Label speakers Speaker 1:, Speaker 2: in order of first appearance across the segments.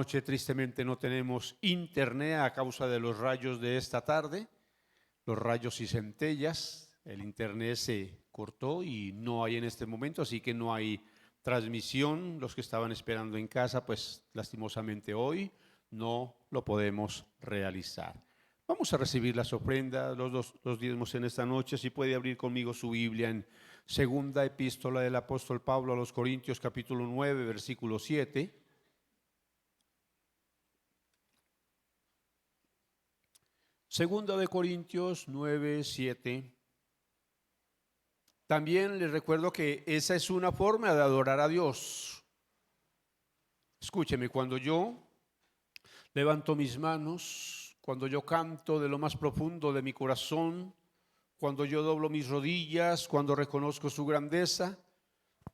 Speaker 1: noche tristemente no tenemos internet a causa de los rayos de esta tarde, los rayos y centellas. El internet se cortó y no hay en este momento, así que no hay transmisión. Los que estaban esperando en casa, pues lastimosamente hoy no lo podemos realizar. Vamos a recibir las ofrendas, los diezmos en esta noche. Si puede abrir conmigo su Biblia en segunda epístola del apóstol Pablo a los Corintios, capítulo 9, versículo 7. Segunda de Corintios 9, 7. También les recuerdo que esa es una forma de adorar a Dios. Escúcheme, cuando yo levanto mis manos, cuando yo canto de lo más profundo de mi corazón, cuando yo doblo mis rodillas, cuando reconozco su grandeza,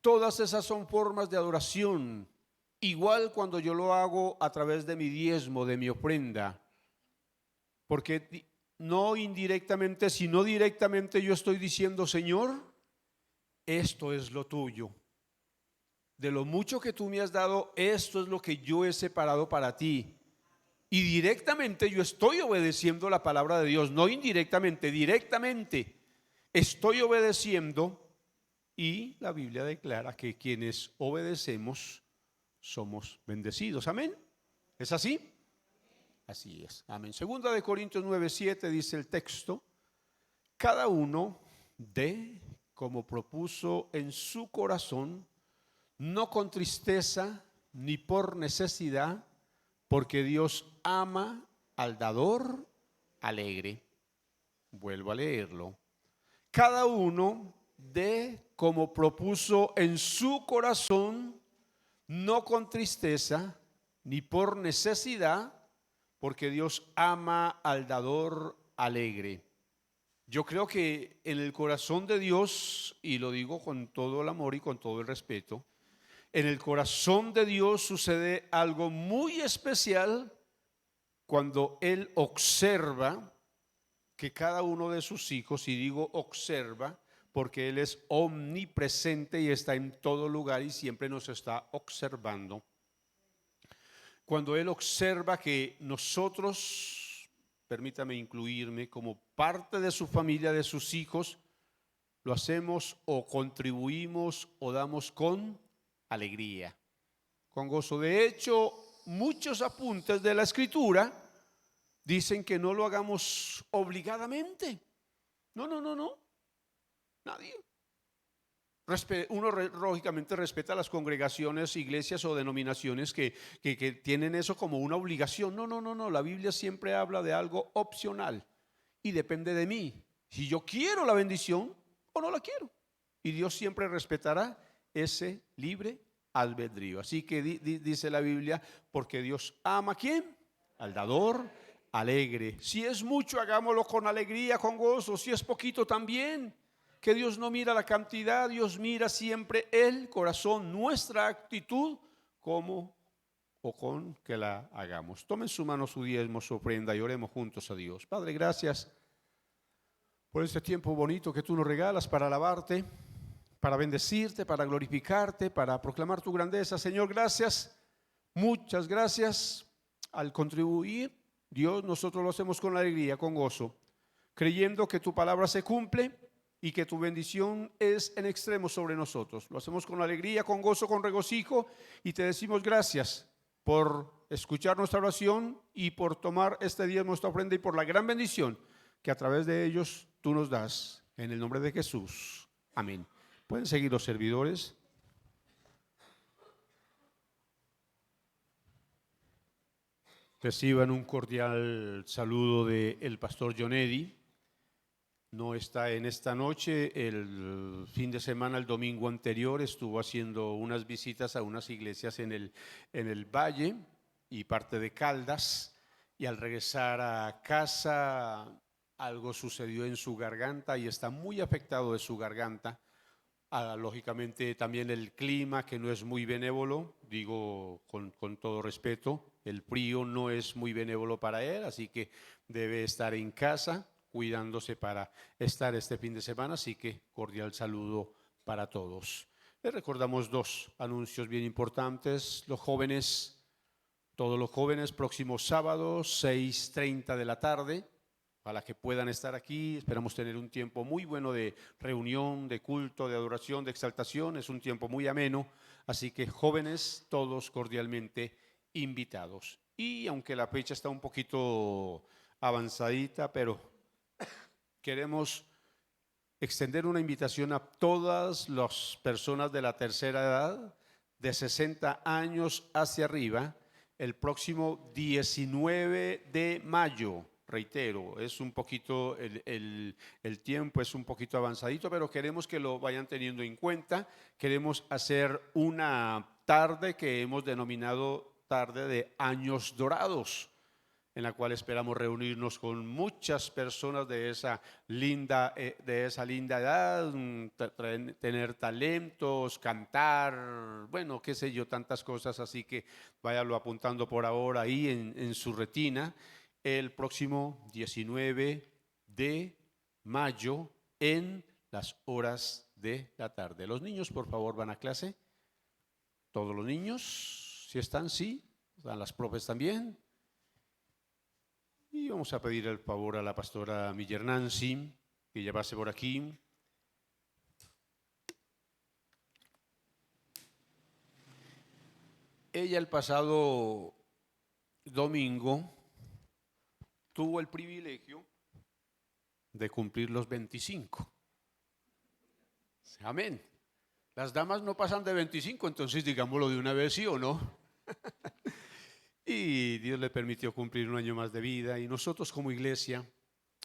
Speaker 1: todas esas son formas de adoración. Igual cuando yo lo hago a través de mi diezmo, de mi ofrenda. Porque no indirectamente, sino directamente yo estoy diciendo: Señor, esto es lo tuyo. De lo mucho que tú me has dado, esto es lo que yo he separado para ti. Y directamente yo estoy obedeciendo la palabra de Dios, no indirectamente, directamente estoy obedeciendo. Y la Biblia declara que quienes obedecemos somos bendecidos. Amén. ¿Es así? Así es, amén. Segunda de Corintios 9:7 dice el texto: cada uno dé como propuso en su corazón, no con tristeza ni por necesidad, porque Dios ama al dador alegre. Vuelvo a leerlo. Cada uno dé como propuso en su corazón, no con tristeza ni por necesidad, porque Dios ama al dador alegre. Yo creo que en el corazón de Dios, y lo digo con todo el amor y con todo el respeto, en el corazón de Dios sucede algo muy especial cuando Él observa que cada uno de sus hijos, y digo observa porque Él es omnipresente y está en todo lugar y siempre nos está observando. Cuando Él observa que nosotros, permítame incluirme, como parte de su familia, de sus hijos, lo hacemos o contribuimos o damos con alegría, con gozo. De hecho, muchos apuntes de la Escritura dicen que no lo hagamos obligadamente. No, nadie. Uno lógicamente respeta las congregaciones, iglesias o denominaciones que tienen eso como una obligación. No, la Biblia siempre habla de algo opcional y depende de mí. Si yo quiero la bendición o no la quiero. Y Dios siempre respetará ese libre albedrío. Así que dice la Biblia, porque Dios ama ¿a quién? Al dador alegre. Si es mucho, hagámoslo con alegría, con gozo. Si es poquito, también. Que Dios no mira la cantidad, Dios mira siempre el corazón, nuestra actitud, como o con que la hagamos. Tomen su mano, su diezmo, su ofrenda y oremos juntos a Dios. Padre, gracias por este tiempo bonito que tú nos regalas para alabarte, para bendecirte, para glorificarte, para proclamar tu grandeza. Señor, gracias, muchas gracias. Al contribuir, Dios, nosotros lo hacemos con alegría, con gozo, creyendo que tu palabra se cumple y que tu bendición es en extremo sobre nosotros. Lo hacemos con alegría, con gozo, con regocijo, y te decimos gracias por escuchar nuestra oración y por tomar este día nuestra ofrenda y por la gran bendición que a través de ellos tú nos das. En el nombre de Jesús. Amén. Pueden seguir los servidores. Reciban un cordial saludo del pastor John Eddy. No está en esta noche. El fin de semana, el domingo anterior, estuvo haciendo unas visitas a unas iglesias en el Valle y parte de Caldas, y al regresar a casa algo sucedió en su garganta y está muy afectado de su garganta. Lógicamente también el clima, que no es muy benévolo, digo con todo respeto, el frío no es muy benévolo para él, así que debe estar en casa cuidándose para estar este fin de semana. Así que cordial saludo para todos. Les recordamos dos anuncios bien importantes. Los jóvenes Todos los jóvenes, próximo sábado, 6:30 de la tarde, para que puedan estar aquí. Esperamos tener un tiempo muy bueno de reunión, de culto, de adoración, de exaltación. Es un tiempo muy ameno, así que jóvenes, todos cordialmente invitados. Y aunque la fecha está un poquito avanzadita, pero queremos extender una invitación a todas las personas de la tercera edad, de 60 años hacia arriba, el próximo 19 de mayo. Reitero, es un poquito, el tiempo es un poquito avanzadito, pero queremos que lo vayan teniendo en cuenta. Queremos hacer una tarde que hemos denominado tarde de años dorados, en la cual esperamos reunirnos con muchas personas de esa linda edad, tener talentos, cantar, bueno, qué sé yo, tantas cosas, así que váyalo apuntando por ahora ahí en su retina, el próximo 19 de mayo en las horas de la tarde. Los niños, por favor, van a clase. Todos los niños, si están, sí, están las profes también. Y vamos a pedir el favor a la pastora Miller Nancy, que ya pase por aquí. Ella el pasado domingo tuvo el privilegio de cumplir los 25. Amén. Las damas no pasan de 25, entonces digámoslo de una vez, ¿sí o no? Y Dios le permitió cumplir un año más de vida. Y nosotros como iglesia,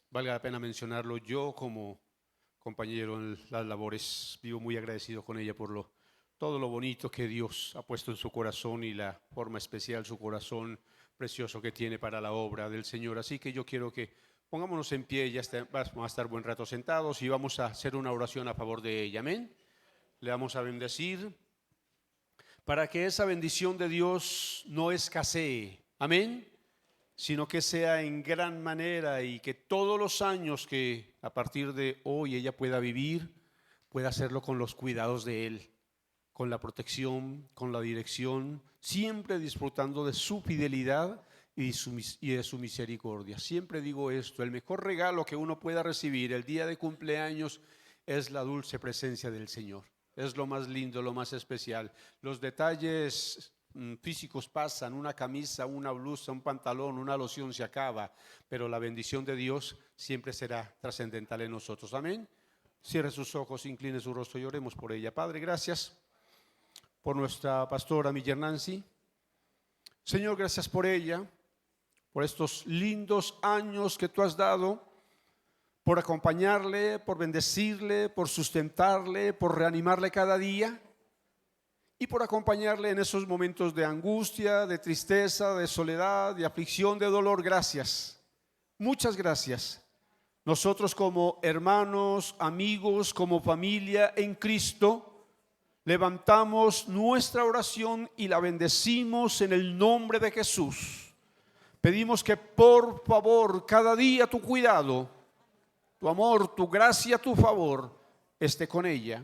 Speaker 1: valga la pena mencionarlo, yo como compañero en las labores, vivo muy agradecido con ella por todo lo bonito que Dios ha puesto en su corazón y la forma especial, su corazón precioso que tiene para la obra del Señor. Así que yo quiero que pongámonos en pie, vamos a estar buen rato sentados y vamos a hacer una oración a favor de ella. Amén. Le vamos a bendecir para que esa bendición de Dios no escasee. Amén. Sino que sea en gran manera y que todos los años que a partir de hoy ella pueda vivir, pueda hacerlo con los cuidados de Él, con la protección, con la dirección, siempre disfrutando de su fidelidad y de su misericordia. Siempre digo esto, el mejor regalo que uno pueda recibir el día de cumpleaños es la dulce presencia del Señor. Es lo más lindo, lo más especial. Los detalles físicos pasan, una camisa, una blusa, un pantalón, una loción se acaba, pero la bendición de Dios siempre será trascendental en nosotros. Amén. Cierre sus ojos, incline su rostro y oremos por ella. Padre, gracias por nuestra pastora Miller Nancy. Señor, gracias por ella, por estos lindos años que tú has dado, por acompañarle, por bendecirle, por sustentarle, por reanimarle cada día y por acompañarle en esos momentos de angustia, de tristeza, de soledad, de aflicción, de dolor. Gracias, muchas gracias. Nosotros como hermanos, amigos, como familia en Cristo, levantamos nuestra oración y la bendecimos en el nombre de Jesús. Pedimos que por favor cada día tu cuidado, tu amor, tu gracia, tu favor esté con ella.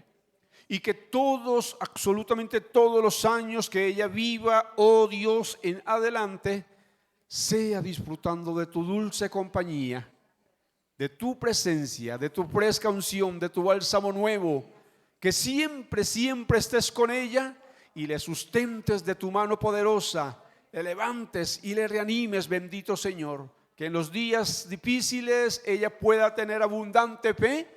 Speaker 1: Y que todos, absolutamente todos los años que ella viva, oh Dios, en adelante, sea disfrutando de tu dulce compañía, de tu presencia, de tu fresca unción, de tu bálsamo nuevo, que siempre, siempre estés con ella y le sustentes de tu mano poderosa, le levantes y le reanimes, bendito Señor, que en los días difíciles ella pueda tener abundante fe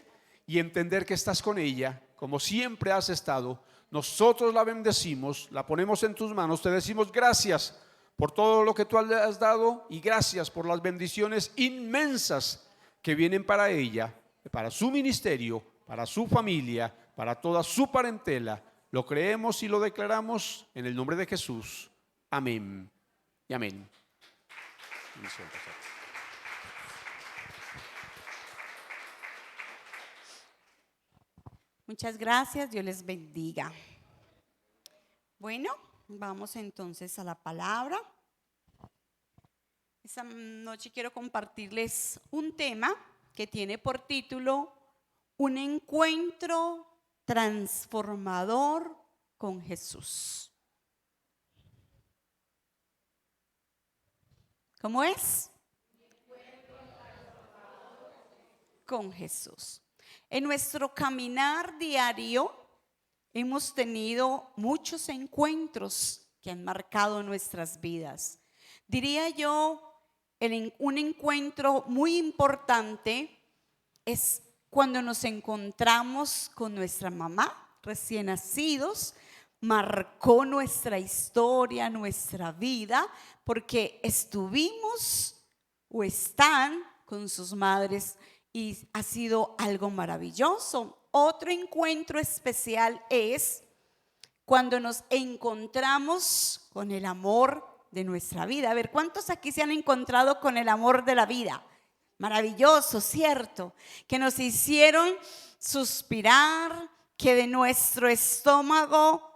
Speaker 1: y entender que estás con ella, como siempre has estado. Nosotros la bendecimos, la ponemos en tus manos, te decimos gracias por todo lo que tú le has dado y gracias por las bendiciones inmensas que vienen para ella, para su ministerio, para su familia, para toda su parentela. Lo creemos y lo declaramos en el nombre de Jesús. Amén y amén.
Speaker 2: Muchas gracias, Dios les bendiga. Bueno, vamos entonces a la palabra. Esta noche quiero compartirles un tema que tiene por título Un encuentro transformador con Jesús. ¿Cómo es? Con Jesús. En nuestro caminar diario hemos tenido muchos encuentros que han marcado nuestras vidas. Diría yo, un encuentro muy importante es cuando nos encontramos con nuestra mamá, recién nacidos. Marcó nuestra historia, nuestra vida, porque estuvimos o están con sus madres y ha sido algo maravilloso. Otro encuentro especial es cuando nos encontramos con el amor de nuestra vida. A ver, ¿cuántos aquí se han encontrado con el amor de la vida? Maravilloso, ¿cierto? Que nos hicieron suspirar, que de nuestro estómago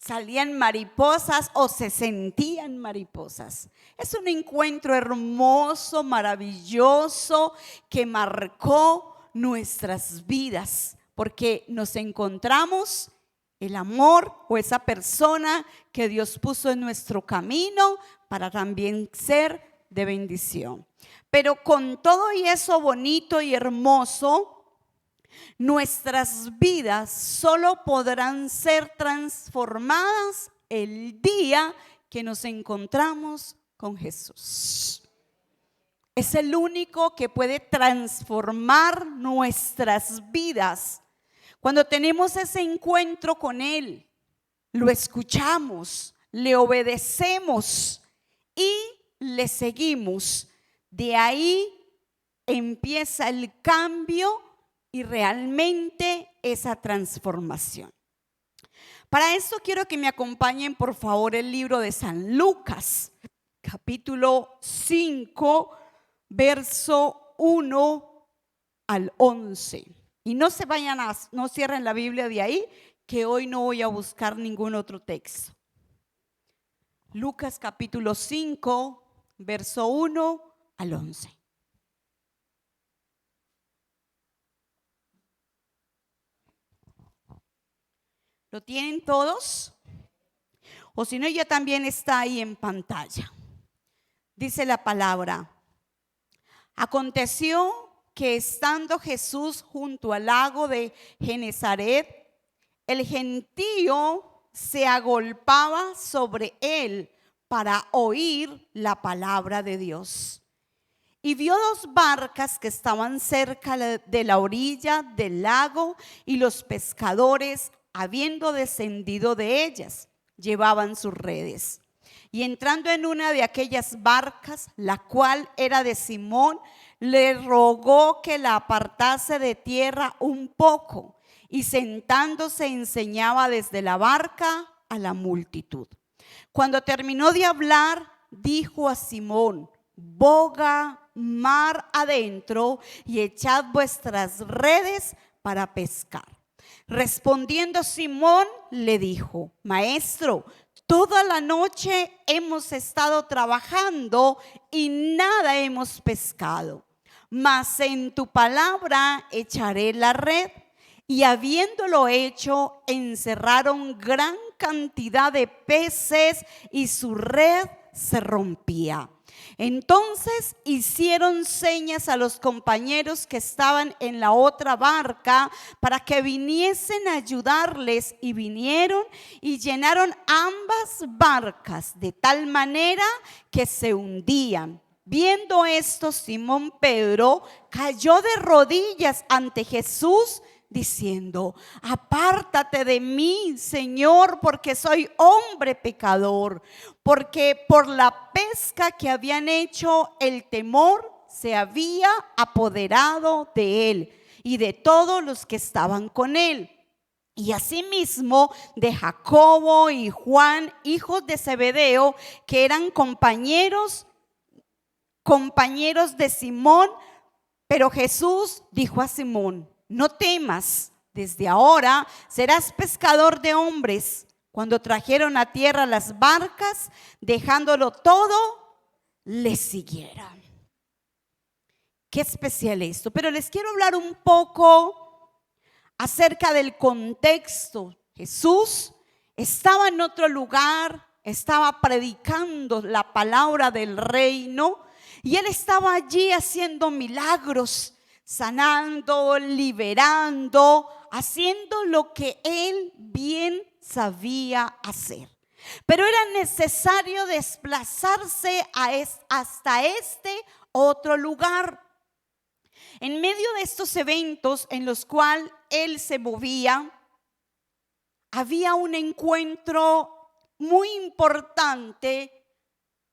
Speaker 2: salían mariposas o se sentían mariposas. Es un encuentro hermoso, maravilloso, que marcó nuestras vidas, porque nos encontramos el amor o esa persona que Dios puso en nuestro camino para también ser de bendición. Pero con todo y eso bonito y hermoso, nuestras vidas solo podrán ser transformadas el día que nos encontramos con Jesús. Es el único que puede transformar nuestras vidas. Cuando tenemos ese encuentro con Él, lo escuchamos, le obedecemos y le seguimos. De ahí empieza el cambio y realmente esa transformación. Para esto quiero que me acompañen por favor el libro de San Lucas, capítulo 5, verso 1 al 11. Y no se vayan no cierren la Biblia de ahí, que hoy no voy a buscar ningún otro texto. Lucas capítulo 5, verso 1 al 11. ¿Lo tienen todos? O si no, ya también está ahí en pantalla. Dice la palabra: aconteció que estando Jesús junto al lago de Genesaret, el gentío se agolpaba sobre él para oír la palabra de Dios. Y vio dos barcas que estaban cerca de la orilla del lago, y los pescadores, habiendo descendido de ellas, llevaban sus redes. Y entrando en una de aquellas barcas, la cual era de Simón, le rogó que la apartase de tierra un poco, y sentándose enseñaba desde la barca a la multitud. Cuando terminó de hablar, dijo a Simón: boga mar adentro y echad vuestras redes para pescar. Respondiendo Simón le dijo: Maestro, toda la noche hemos estado trabajando y nada hemos pescado, mas en tu palabra echaré la red. Y habiéndolo hecho, encerraron gran cantidad de peces y su red se rompía. Entonces hicieron señas a los compañeros que estaban en la otra barca para que viniesen a ayudarles, y vinieron y llenaron ambas barcas de tal manera que se hundían. Viendo esto, Simón Pedro cayó de rodillas ante Jesús, diciendo: apártate de mí, Señor, porque soy hombre pecador. Porque por la pesca que habían hecho, el temor se había apoderado de él y de todos los que estaban con él. Y asimismo de Jacobo y Juan, hijos de Zebedeo, que eran compañeros de Simón. Pero Jesús dijo a Simón: no temas, desde ahora serás pescador de hombres. Cuando trajeron a tierra las barcas, dejándolo todo, le siguieron. Qué especial esto. Pero les quiero hablar un poco acerca del contexto. Jesús estaba en otro lugar, estaba predicando la palabra del reino y él estaba allí haciendo milagros, sanando, liberando, haciendo lo que él bien sabía hacer. Pero era necesario desplazarse hasta este otro lugar. En medio de estos eventos en los cuales él se movía, había un encuentro muy importante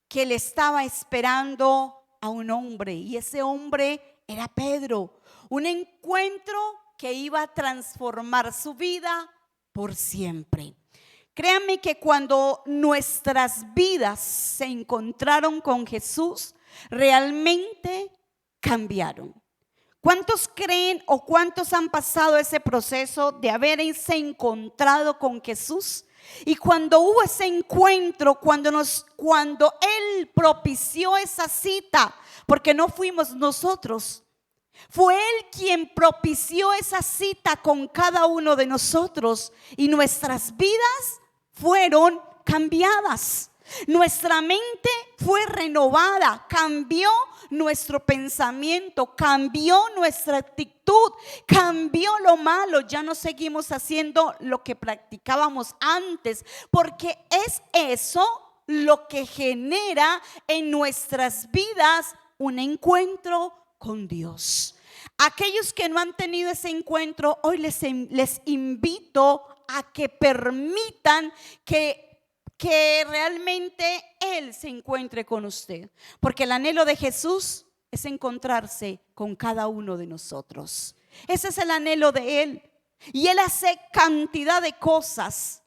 Speaker 2: que le estaba esperando a un hombre, y ese hombre era Pedro. Un encuentro que iba a transformar su vida por siempre. Créanme que cuando nuestras vidas se encontraron con Jesús, realmente cambiaron. ¿Cuántos creen o cuántos han pasado ese proceso de haberse encontrado con Jesús? Y cuando hubo ese encuentro, cuando Él propició esa cita, porque no fuimos nosotros, fue Él quien propició esa cita con cada uno de nosotros, y nuestras vidas fueron cambiadas. Nuestra mente fue renovada, cambió nuestro pensamiento, cambió nuestra actitud, cambió lo malo. Ya no seguimos haciendo lo que practicábamos antes, porque es eso lo que genera en nuestras vidas un encuentro con Dios. Aquellos que no han tenido ese encuentro, hoy les invito a que permitan que realmente Él se encuentre con usted, porque el anhelo de Jesús es encontrarse con cada uno de nosotros. Ese es el anhelo de Él, y Él hace cantidad de cosas.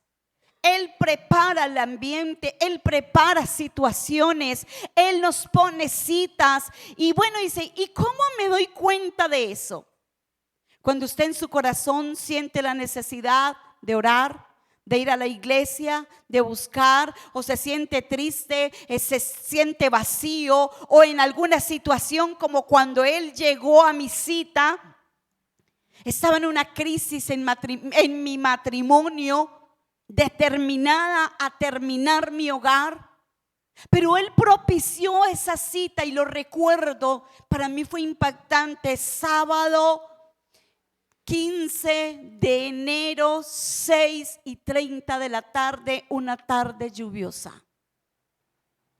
Speaker 2: Él prepara el ambiente, Él prepara situaciones, Él nos pone citas. Y bueno, dice, ¿y cómo me doy cuenta de eso? Cuando usted en su corazón siente la necesidad de orar, de ir a la iglesia, de buscar, o se siente triste, se siente vacío, o en alguna situación como cuando él llegó a mi cita, estaba en una crisis en mi matrimonio, determinada a terminar mi hogar, pero él propició esa cita, y lo recuerdo, para mí fue impactante. Sábado 15 de enero, 6:30 de la tarde, una tarde lluviosa.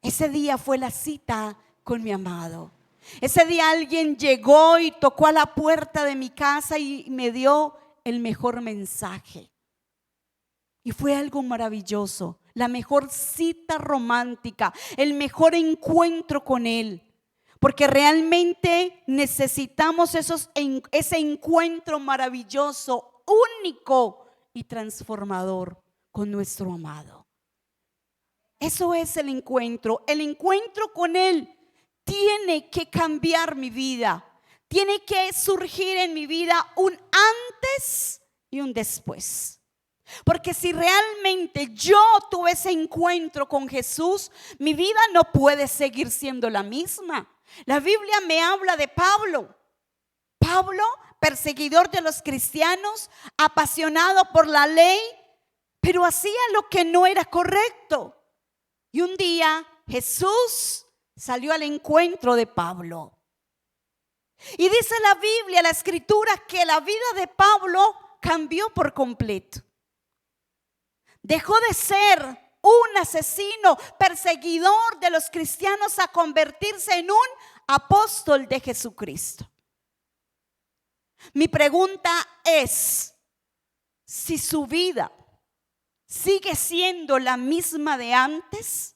Speaker 2: Ese día fue la cita con mi amado. Ese día alguien llegó y tocó a la puerta de mi casa y me dio el mejor mensaje. Y fue algo maravilloso, la mejor cita romántica, el mejor encuentro con Él. Porque realmente necesitamos ese encuentro maravilloso, único y transformador con nuestro amado. Eso es el encuentro. El encuentro con Él tiene que cambiar mi vida. Tiene que surgir en mi vida un antes y un después. Porque si realmente yo tuve ese encuentro con Jesús, mi vida no puede seguir siendo la misma. La Biblia me habla de Pablo. Pablo, perseguidor de los cristianos, apasionado por la ley, pero hacía lo que no era correcto. Y un día Jesús salió al encuentro de Pablo. Y dice la Biblia, la Escritura, que la vida de Pablo cambió por completo. Dejó de ser un asesino, perseguidor de los cristianos, a convertirse en un apóstol de Jesucristo. Mi pregunta es, si su vida sigue siendo la misma de antes,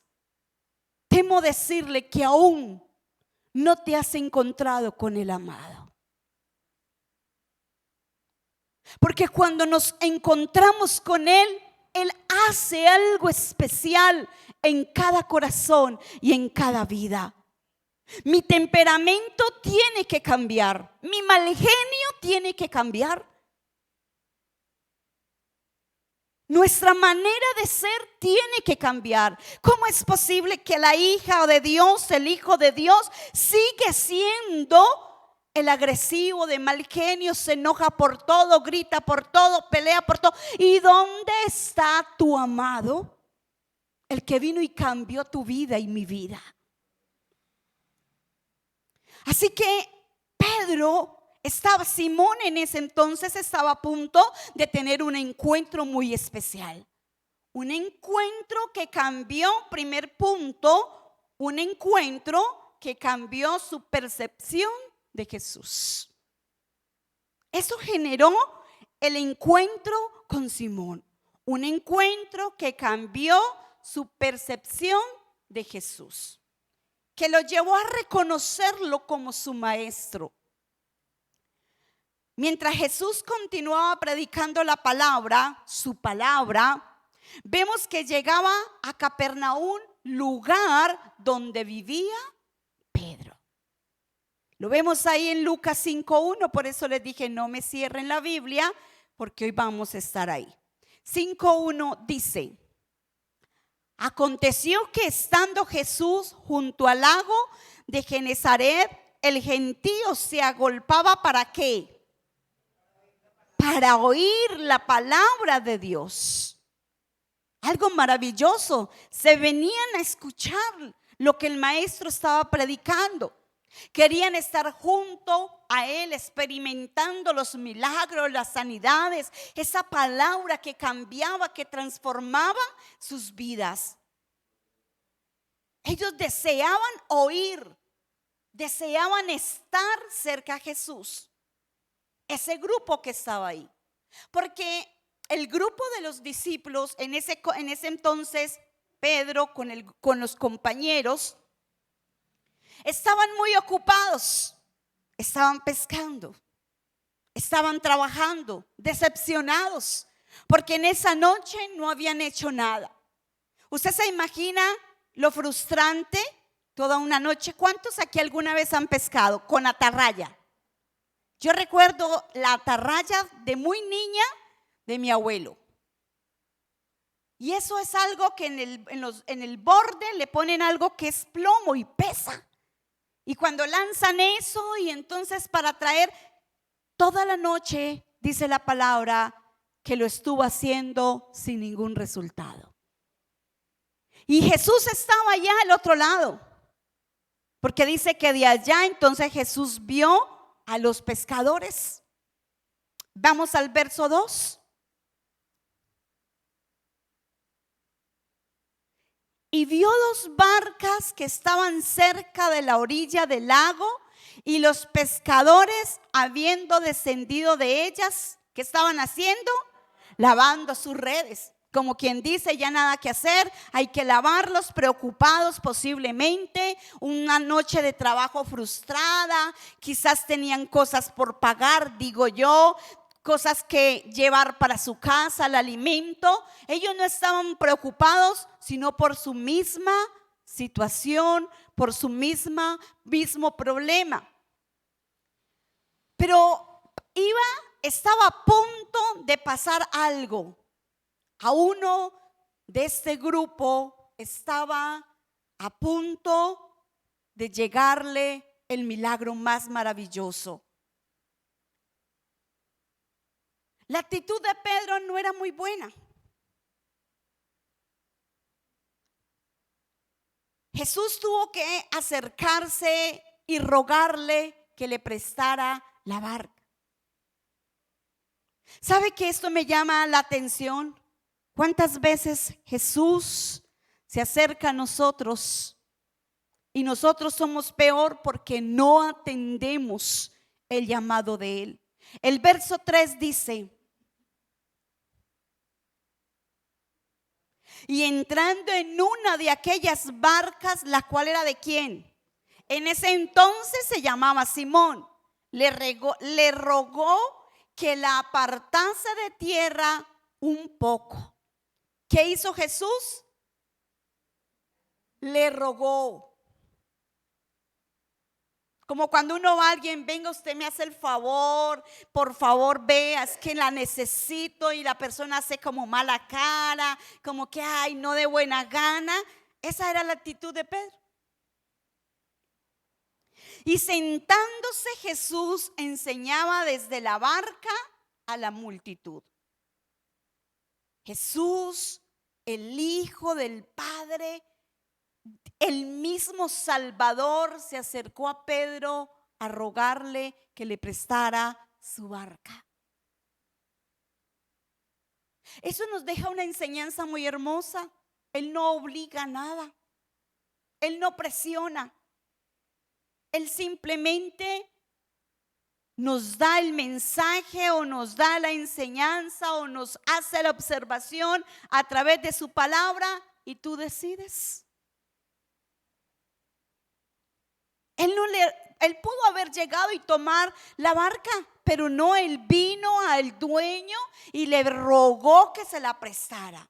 Speaker 2: temo decirle que aún no te has encontrado con el amado. Porque cuando nos encontramos con Él, Él hace algo especial en cada corazón y en cada vida. Mi temperamento tiene que cambiar. Mi mal genio tiene que cambiar. Nuestra manera de ser tiene que cambiar. ¿Cómo es posible que la hija de Dios, el hijo de Dios, sigue siendo el agresivo, de mal genio, se enoja por todo, grita por todo, pelea por todo? ¿Y dónde está tu amado? el que vino y cambió tu vida y mi vida. Así que Simón en ese entonces estaba a punto de tener un encuentro muy especial. Un encuentro que cambió, primer punto, un encuentro que cambió su percepción de Jesús. Eso generó el encuentro con Simón. Un encuentro que cambió su percepción de Jesús, que lo llevó a reconocerlo como su maestro. Mientras Jesús continuaba predicando la palabra, su palabra, vemos que llegaba a Capernaum, lugar donde vivía Pedro. Lo vemos ahí en Lucas 5:1, por eso les dije no me cierren la Biblia, porque hoy vamos a estar ahí. 5:1 dice: aconteció que estando Jesús junto al lago de Genezaret, el gentío se agolpaba ¿para qué? Para oír la palabra de Dios. Algo maravilloso. Se venían a escuchar lo que el maestro estaba predicando. Querían estar junto a él, experimentando los milagros, las sanidades, esa palabra que cambiaba, que transformaba sus vidas. Ellos deseaban oír, deseaban estar cerca a Jesús. Ese grupo que estaba ahí. Porque el grupo de los discípulos, en ese entonces, Pedro con los compañeros, estaban muy ocupados, estaban pescando, estaban trabajando, decepcionados, porque en esa noche no habían hecho nada. ¿Usted se imagina lo frustrante? Toda una noche. ¿Cuántos aquí alguna vez han pescado con atarraya? Yo recuerdo la atarraya de muy niña de mi abuelo. Y eso es algo que en el borde le ponen algo que es plomo y pesa. Y cuando lanzan eso, y entonces para traer toda la noche, dice la palabra, que lo estuvo haciendo sin ningún resultado. Y Jesús estaba allá al otro lado, porque dice que de allá entonces Jesús vio a los pescadores. Vamos al verso 2. Y vio 2 barcas que estaban cerca de la orilla del lago, y los pescadores, habiendo descendido de ellas, ¿qué estaban haciendo? Lavando sus redes. Como quien dice, ya nada que hacer, hay que lavarlos, preocupados posiblemente, una noche de trabajo frustrada, quizás tenían cosas por pagar, digo yo, cosas que llevar para su casa, el alimento. Ellos no estaban preocupados, sino por su misma situación, por su mismo problema. Pero estaba a punto de pasar algo. A uno de este grupo estaba a punto de llegarle el milagro más maravilloso. La actitud de Pedro no era muy buena. Jesús tuvo que acercarse y rogarle que le prestara la barca. ¿Sabe que esto me llama la atención? ¿Cuántas veces Jesús se acerca a nosotros y nosotros somos peor porque no atendemos el llamado de Él? El verso 3 dice: y entrando en una de aquellas barcas, la cual era de ¿quién? En ese entonces se llamaba Simón. Le rogó que la apartase de tierra un poco. ¿Qué hizo Jesús? Le rogó. Como cuando uno va a alguien, venga, usted me hace el favor, por favor vea, es que la necesito, y la persona hace como mala cara, como que ay, no de buena gana. Esa era la actitud de Pedro. Y sentándose Jesús enseñaba desde la barca a la multitud. Jesús el Hijo del Padre, el mismo Salvador, se acercó a Pedro a rogarle que le prestara su barca. Eso nos deja una enseñanza muy hermosa. Él no obliga a nada. Él no presiona. Él simplemente nos da el mensaje o nos da la enseñanza o nos hace la observación a través de su palabra y tú decides. Él pudo haber llegado y tomar la barca, pero no, él vino al dueño y le rogó que se la prestara.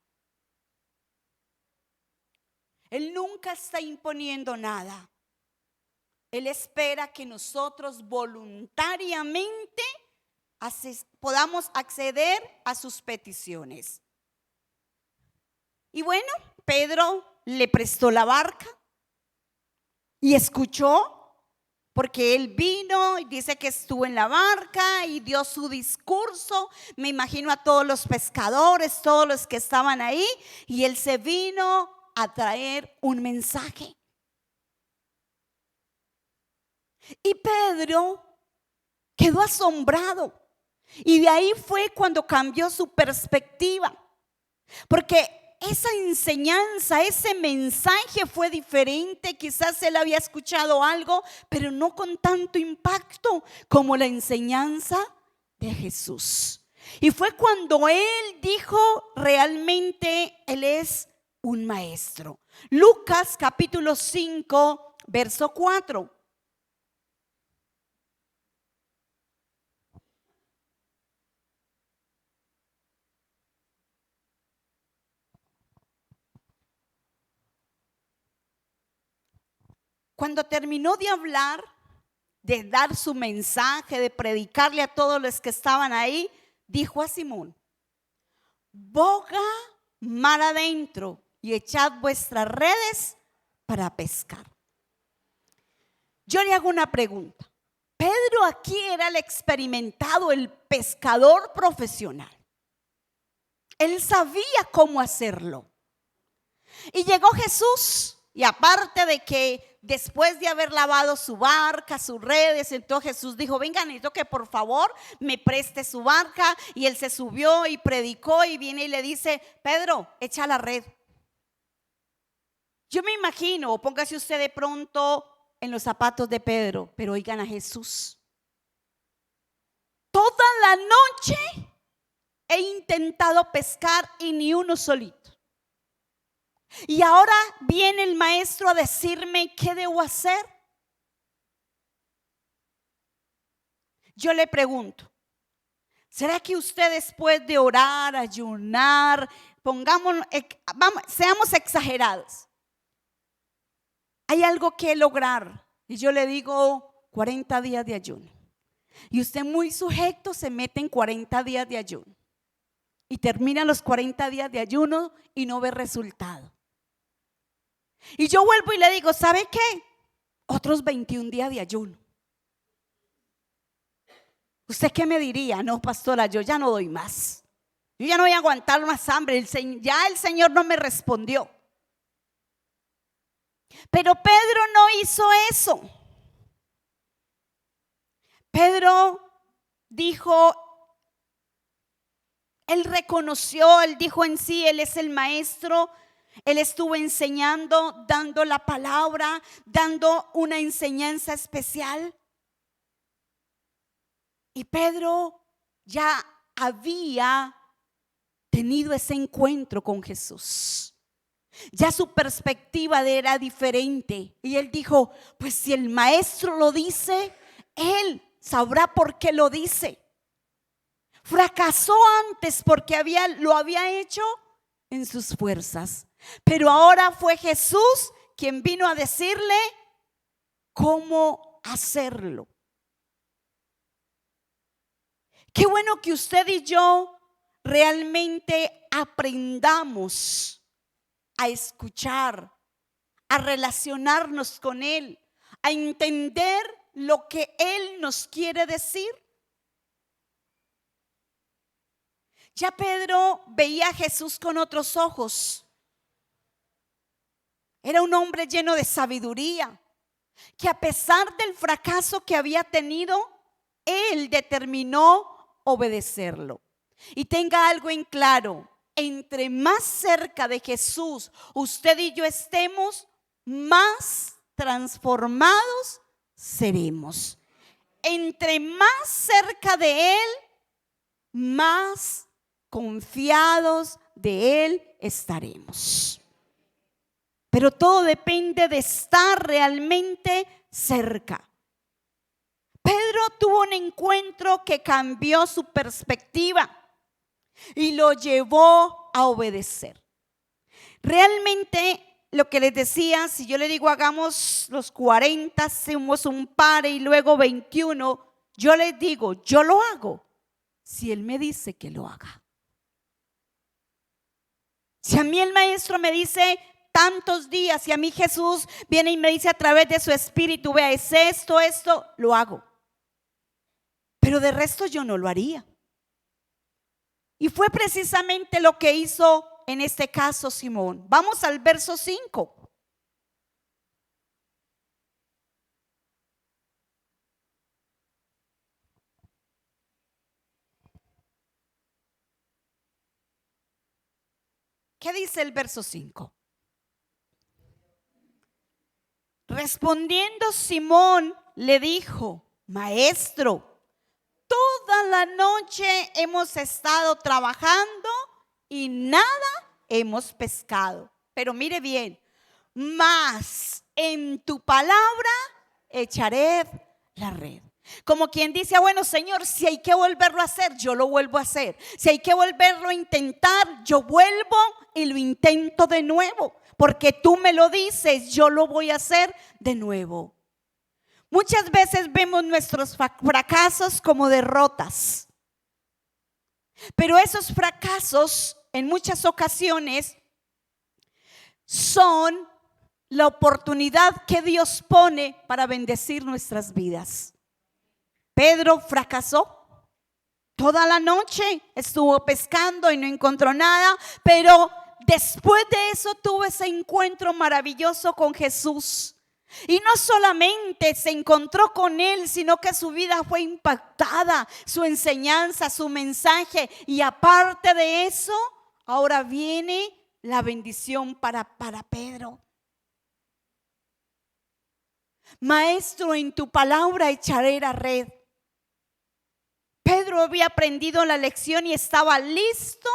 Speaker 2: Él nunca está imponiendo nada. Él espera que nosotros voluntariamente podamos acceder a sus peticiones. Y bueno, Pedro le prestó la barca y escuchó, porque él vino y dice que estuvo en la barca y dio su discurso. Me imagino a todos los pescadores, todos los que estaban ahí, y él se vino a traer un mensaje. Y Pedro quedó asombrado, y de ahí fue cuando cambió su perspectiva, porque esa enseñanza, ese mensaje fue diferente. Quizás él había escuchado algo, pero no con tanto impacto como la enseñanza de Jesús. Y fue cuando él dijo, realmente él es un maestro. Lucas capítulo 5, verso 4. Cuando terminó de hablar, de dar su mensaje, de predicarle a todos los que estaban ahí, dijo a Simón: boga mar adentro y echad vuestras redes para pescar. Yo le hago una pregunta. Pedro aquí era el experimentado, el pescador profesional. Él sabía cómo hacerlo. Y llegó Jesús, y aparte de que después de haber lavado su barca, sus redes, entonces Jesús dijo: venga, necesito que por favor me preste su barca. Y él se subió y predicó, y viene y le dice: Pedro, echa la red. Yo me imagino, o póngase usted de pronto en los zapatos de Pedro, pero oigan a Jesús. Toda la noche he intentado pescar y ni uno solito. Y ahora viene el maestro a decirme qué debo hacer. Yo le pregunto, ¿será que usted después de orar, ayunar, seamos exagerados, hay algo que lograr? Y yo le digo 40 días de ayuno. Y usted muy sujeto se mete en 40 días de ayuno. Y termina los 40 días de ayuno y no ve resultado. Y yo vuelvo y le digo: ¿sabe qué? Otros 21 días de ayuno. ¿Usted qué me diría? No, pastora, yo ya no doy más. Yo ya no voy a aguantar más hambre. Ya el Señor no me respondió. Pero Pedro no hizo eso. Pedro dijo, él reconoció, él dijo en sí, él es el maestro. Él estuvo enseñando, dando la palabra, dando una enseñanza especial. Y Pedro ya había tenido ese encuentro con Jesús. Ya su perspectiva era diferente. Y él dijo: pues si el maestro lo dice, él sabrá por qué lo dice. Fracasó antes porque lo había hecho en sus fuerzas. Pero ahora fue Jesús quien vino a decirle cómo hacerlo. Qué bueno que usted y yo realmente aprendamos a escuchar, a relacionarnos con Él, a entender lo que Él nos quiere decir. Ya Pedro veía a Jesús con otros ojos. Era un hombre lleno de sabiduría, que a pesar del fracaso que había tenido, él determinó obedecerlo. Y tenga algo en claro: entre más cerca de Jesús usted y yo estemos, más transformados seremos. Entre más cerca de Él, más confiados de Él estaremos. Pero todo depende de estar realmente cerca. Pedro tuvo un encuentro que cambió su perspectiva y lo llevó a obedecer. Realmente, lo que les decía, si yo le digo hagamos los 40, hacemos un par y luego 21, yo les digo, yo lo hago si Él me dice que lo haga. Si a mí el maestro me dice tantos días, si a mí Jesús viene y me dice a través de su espíritu, vea, es esto, lo hago. Pero de resto yo no lo haría. Y fue precisamente lo que hizo en este caso Simón. Vamos al verso 5. ¿Qué dice el verso 5? Respondiendo Simón le dijo: Maestro, toda la noche hemos estado trabajando y nada hemos pescado. Pero mire bien, mas en tu palabra echaré la red. Como quien dice, bueno, Señor, si hay que volverlo a hacer, yo lo vuelvo a hacer. Si hay que volverlo a intentar, yo vuelvo y lo intento de nuevo. Porque tú me lo dices, yo lo voy a hacer de nuevo. Muchas veces vemos nuestros fracasos como derrotas. Pero esos fracasos en muchas ocasiones son la oportunidad que Dios pone para bendecir nuestras vidas. Pedro fracasó. Toda la noche estuvo pescando y no encontró nada, pero después de eso tuvo ese encuentro maravilloso con Jesús. Y no solamente se encontró con Él, sino que su vida fue impactada, su enseñanza, su mensaje. Y aparte de eso, ahora viene la bendición para Pedro. Maestro, en tu palabra echaré la red. Pedro había aprendido la lección y estaba listo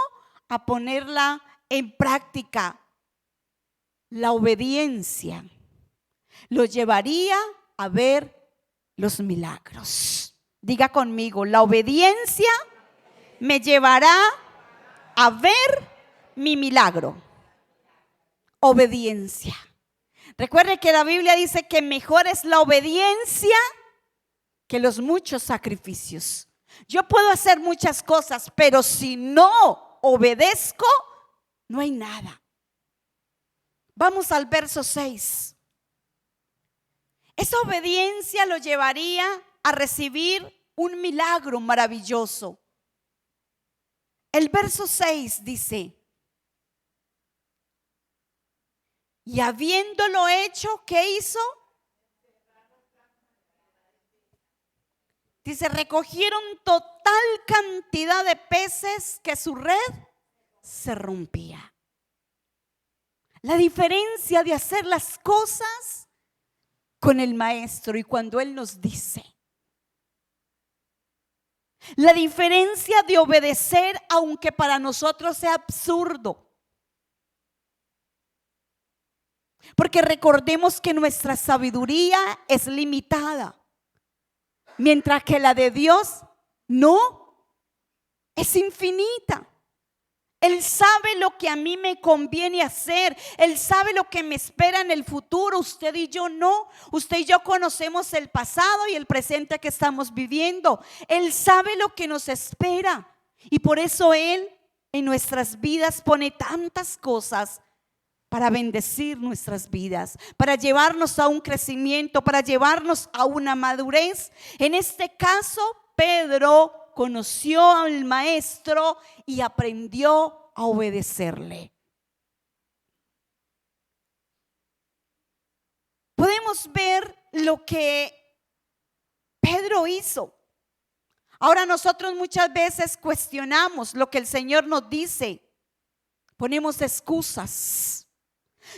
Speaker 2: a ponerla en práctica. La obediencia lo llevaría a ver los milagros. Diga conmigo, la obediencia me llevará a ver mi milagro. Obediencia. Recuerde que la Biblia dice que mejor es la obediencia que los muchos sacrificios. Yo puedo hacer muchas cosas, pero si no obedezco, no hay nada. Vamos al verso 6. Esa obediencia lo llevaría a recibir un milagro maravilloso. El verso 6 dice: y habiéndolo hecho, ¿qué hizo? Dice, recogieron total cantidad de peces que su red se rompía. La diferencia de hacer las cosas con el maestro y cuando Él nos dice. La diferencia de obedecer aunque para nosotros sea absurdo. Porque recordemos que nuestra sabiduría es limitada. Mientras que la de Dios no, es infinita. Él sabe lo que a mí me conviene hacer. Él sabe lo que me espera en el futuro. Usted y yo no. Usted y yo conocemos el pasado y el presente que estamos viviendo. Él sabe lo que nos espera. Y por eso Él en nuestras vidas pone tantas cosas para bendecir nuestras vidas, para llevarnos a un crecimiento, para llevarnos a una madurez. En este caso, Pedro conoció al maestro y aprendió a obedecerle. Podemos ver lo que Pedro hizo. Ahora nosotros muchas veces cuestionamos lo que el Señor nos dice. Ponemos excusas,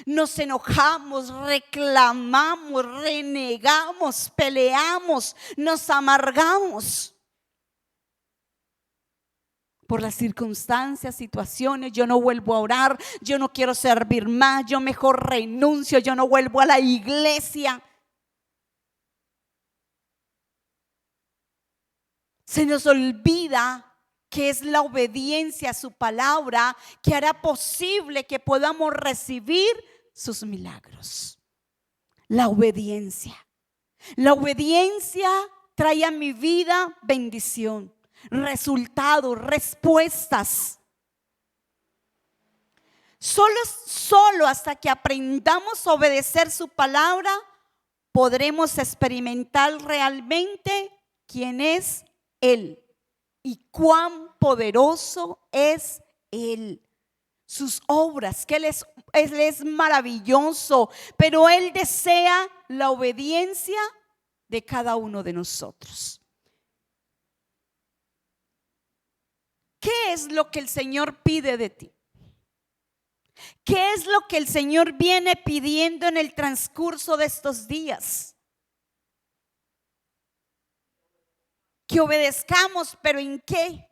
Speaker 2: nos enojamos, reclamamos, renegamos, peleamos, nos amargamos por las circunstancias, situaciones. Yo no vuelvo a orar, yo no quiero servir más, yo mejor renuncio, yo no vuelvo a la iglesia. Se nos olvida que es la obediencia a su palabra que hará posible que podamos recibir sus milagros. La obediencia. La obediencia trae a mi vida bendición, resultados, respuestas. Solo hasta que aprendamos a obedecer su palabra podremos experimentar realmente quién es Él y cuán poderoso es Él. Sus obras, que Él es maravilloso, pero Él desea la obediencia de cada uno de nosotros. ¿Qué es lo que el Señor pide de ti? ¿Qué es lo que el Señor viene pidiendo en el transcurso de estos días? Que obedezcamos, pero ¿en qué?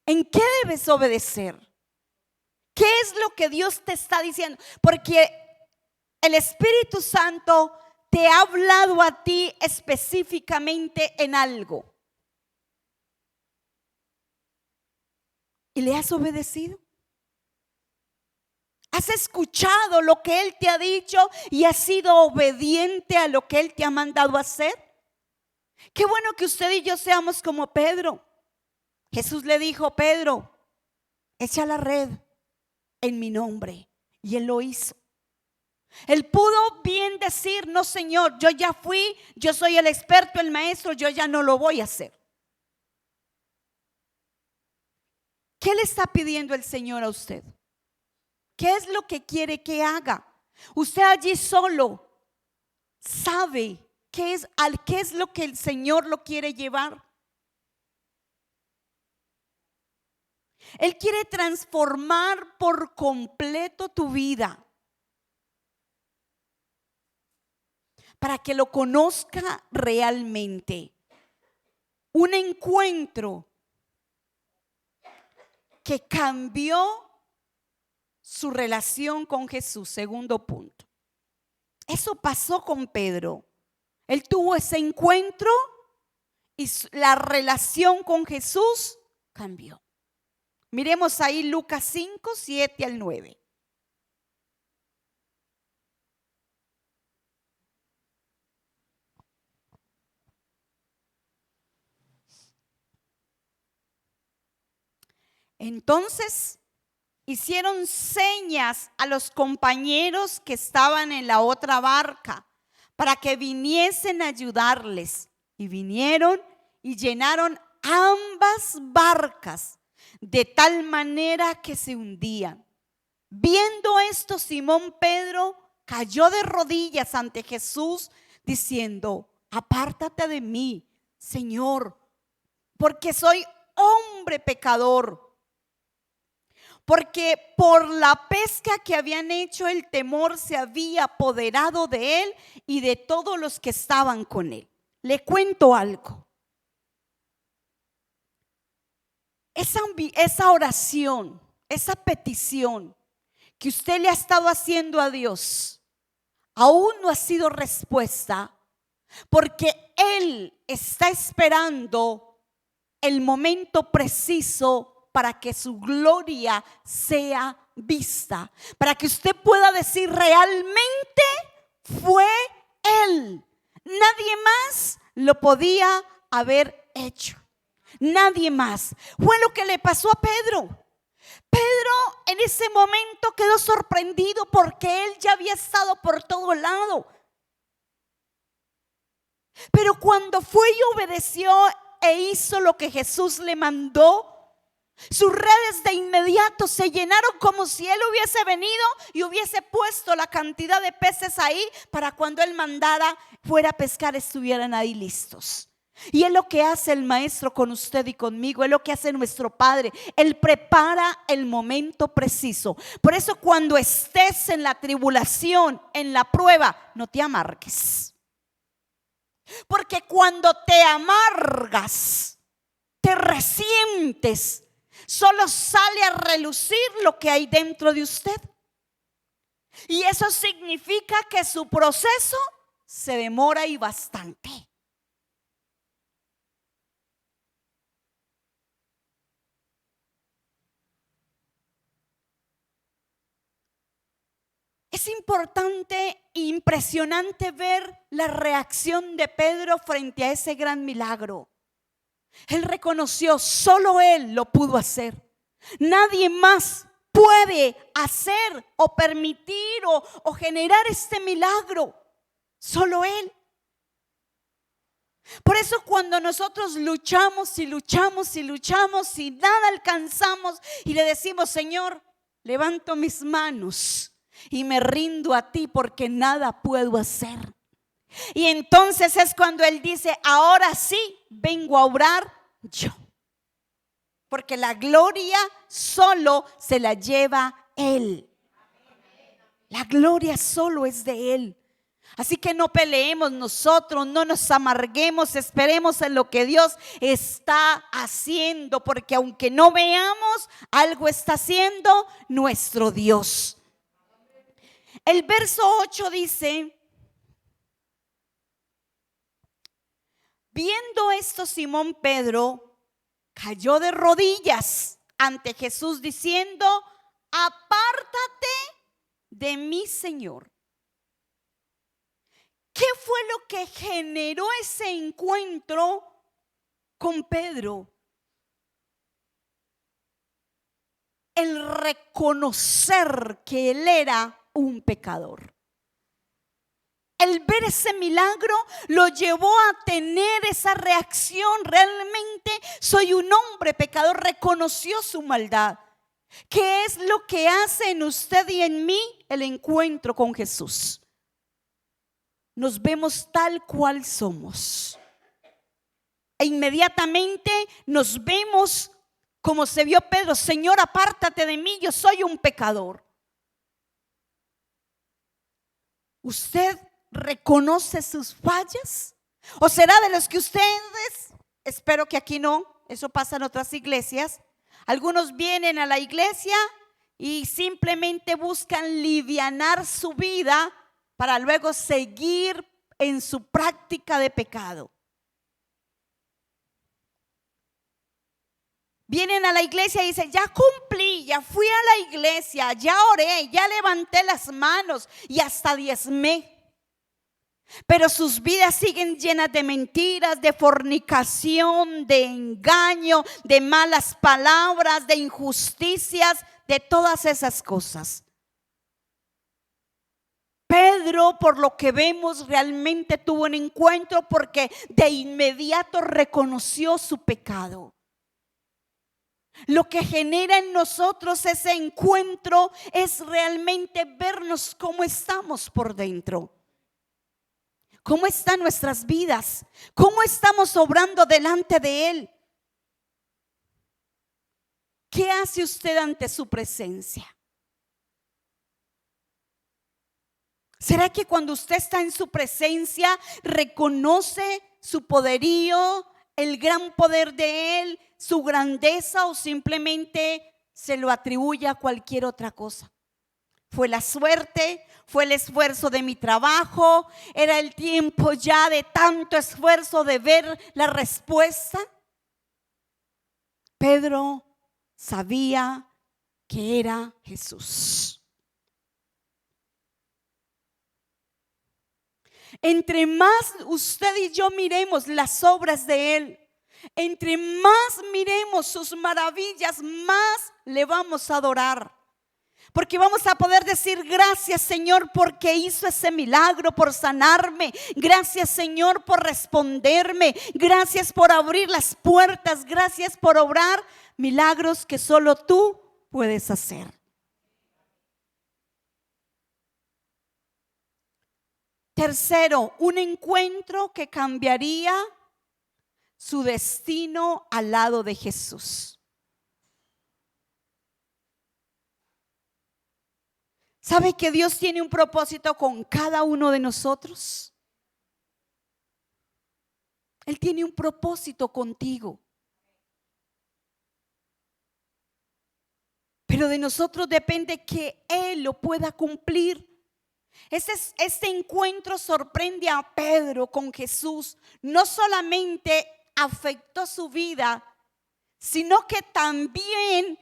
Speaker 2: ¿En qué debes obedecer? ¿Qué es lo que Dios te está diciendo? Porque el Espíritu Santo te ha hablado a ti específicamente en algo. ¿Y le has obedecido? ¿Has escuchado lo que Él te ha dicho y has sido obediente a lo que Él te ha mandado a hacer? Qué bueno que usted y yo seamos como Pedro. Jesús le dijo: Pedro, echa la red en mi nombre. Y él lo hizo. Él pudo bien decir: no, Señor, yo ya fui, yo soy el experto, el maestro, yo ya no lo voy a hacer. ¿Qué le está pidiendo el Señor a usted? ¿Qué es lo que quiere que haga? Usted allí solo sabe qué es lo que el Señor lo quiere llevar. Él quiere transformar por completo tu vida para que lo conozca realmente. Un encuentro que cambió su relación con Jesús. Segundo punto. Eso pasó con Pedro. Él tuvo ese encuentro y la relación con Jesús cambió. Miremos ahí Lucas 5, 7 al 9. Entonces hicieron señas a los compañeros que estaban en la otra barca para que viniesen a ayudarles. Y vinieron y llenaron ambas barcas de tal manera que se hundían. Viendo esto, Simón Pedro cayó de rodillas ante Jesús diciendo: apártate de mí, Señor, porque soy hombre pecador. Porque por la pesca que habían hecho, el temor se había apoderado de él y de todos los que estaban con él. Le cuento algo. Esa oración, esa petición que usted le ha estado haciendo a Dios, aún no ha sido respuesta, porque Él está esperando el momento preciso para que su gloria sea vista, para que usted pueda decir: realmente fue Él. Nadie más lo podía haber hecho. Nadie más. Fue lo que le pasó a Pedro. Pedro en ese momento quedó sorprendido porque él ya había estado por todo lado. Pero cuando fue y obedeció e hizo lo que Jesús le mandó, sus redes de inmediato se llenaron como si él hubiese venido y hubiese puesto la cantidad de peces ahí para cuando él mandara fuera a pescar estuvieran ahí listos. Y es lo que hace el Maestro con usted y conmigo, es lo que hace nuestro Padre. Él prepara el momento preciso. Por eso cuando estés en la tribulación, en la prueba, no te amargues. Porque cuando te amargas, te resientes, solo sale a relucir lo que hay dentro de usted. Y eso significa que su proceso se demora y bastante. Es importante e impresionante ver la reacción de Pedro frente a ese gran milagro. Él reconoció, solo él lo pudo hacer. Nadie más puede hacer o permitir o generar este milagro. Solo él. Por eso cuando nosotros luchamos y luchamos y luchamos y nada alcanzamos y le decimos, Señor, levanto mis manos y me rindo a ti porque nada puedo hacer. Y entonces es cuando él dice, ahora sí vengo a obrar yo. Porque la gloria solo se la lleva él. La gloria solo es de él. Así que no peleemos nosotros, no nos amarguemos, esperemos en lo que Dios está haciendo. Porque aunque no veamos, algo está haciendo nuestro Dios. El verso 8 dice, viendo esto Simón Pedro cayó de rodillas ante Jesús diciendo, apártate de mí, Señor. ¿Qué fue lo que generó ese encuentro con Pedro? El reconocer que él era un pecador. El ver ese milagro lo llevó a tener esa reacción. Realmente soy un hombre pecador. Reconoció su maldad. ¿Qué es lo que hace en usted y en mí el encuentro con Jesús? Nos vemos tal cual somos. E inmediatamente nos vemos como se vio Pedro. Señor, apártate de mí, yo soy un pecador. ¿Usted reconoce sus fallas? ¿O será de los que ustedes, espero que aquí no, eso pasa en otras iglesias, algunos vienen a la iglesia y simplemente buscan livianar su vida para luego seguir en su práctica de pecado? Vienen a la iglesia y dicen, ya cumplí, ya fui a la iglesia, ya oré, ya levanté las manos y hasta diezmé. Pero sus vidas siguen llenas de mentiras, de fornicación, de engaño, de malas palabras, de injusticias, de todas esas cosas. Pedro, por lo que vemos, realmente tuvo un encuentro porque de inmediato reconoció su pecado. Lo que genera en nosotros ese encuentro es realmente vernos cómo estamos por dentro. ¿Cómo están nuestras vidas? ¿Cómo estamos obrando delante de Él? ¿Qué hace usted ante su presencia? ¿Será que cuando usted está en su presencia reconoce su poderío, el gran poder de Él, su grandeza, o simplemente se lo atribuye a cualquier otra cosa? Fue la suerte, fue el esfuerzo de mi trabajo, era el tiempo ya de tanto esfuerzo de ver la respuesta. Pedro sabía que era Jesús. Entre más usted y yo miremos las obras de Él, entre más miremos sus maravillas, más le vamos a adorar. Porque vamos a poder decir gracias, Señor, porque hizo ese milagro, por sanarme. Gracias, Señor, por responderme. Gracias por abrir las puertas. Gracias por obrar milagros que solo tú puedes hacer. Tercero, un encuentro que cambiaría su destino al lado de Jesús. ¿Sabe que Dios tiene un propósito con cada uno de nosotros? Él tiene un propósito contigo. Pero de nosotros depende que Él lo pueda cumplir. Este encuentro sorprende a Pedro con Jesús. No solamente afectó su vida, sino que también